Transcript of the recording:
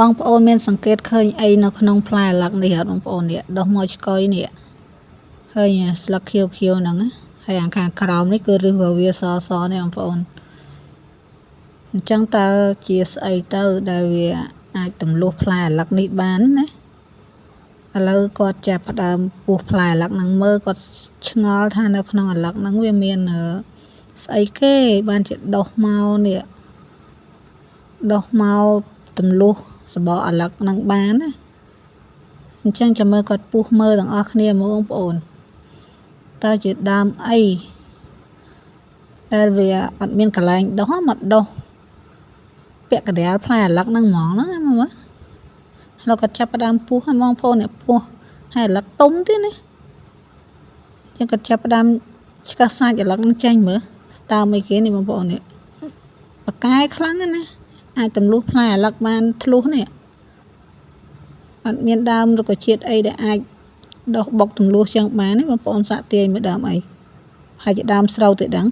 បងប្អូនមានសង្កេតឃើញអីនៅក្នុងផ្លែអាឡឹកនេះអត់បងប្អូននេះដុះមកឆ្កុយនេះឃើញស្លឹកខៀវហ្នឹងហើយខាងក្រោមនេះគឺឫសរបស់វាសនេះបងប្អូនអញ្ចឹងតើជាស្អីទៅដែលវាអាចទម្លុះផ្លែអាឡឹកនេះបានណាឥឡូវគាត់ចាប់ផ្ដើមពុះផ្លែអាឡឹកហ្នឹងមើលគាត់ឆ្ងល់ថានៅក្នុងអាឡឹកហ្នឹងវាមានស្អីគេបានជាដុះមកនេះដុះមកទម្លុះសបកអាឡឹកហ្នឹងបានណាអញ្ចឹងចាំមើលគាត់ពុះមើលទាំងអស់គ្នាមកបងប្អូនតើជាដើមអីដែលវាអត់មានកន្លែងដុះមកដុះពាក់កណ្ដាលផ្លែអាឡឹកហ្នឹងហ្មងណាមើលហើយគាត់ចាប់ផ្ដើមពុះឲ្យបងប្អូនអ្នកពុះហើយអាឡឹកទុំទៀតណាអញ្ចឹងគាត់ចាប់ផ្ដើមឆ្កឹះសាច់អាឡឹកហ្នឹងចេញមើលដើមអីគេនេះបងប្អូននេះបកែខ្លាំងណាអាចទម្លុះផ្លែអាឡឹកបានធ្លុះនេះអត់មានដើមរុក្ខជាតិអីដែលអាចដុះបុកទម្លុះចឹងបានទេបងប្អូនសាកទាយមើលដើមអីហើយជាដើមស្រូវទេដឹង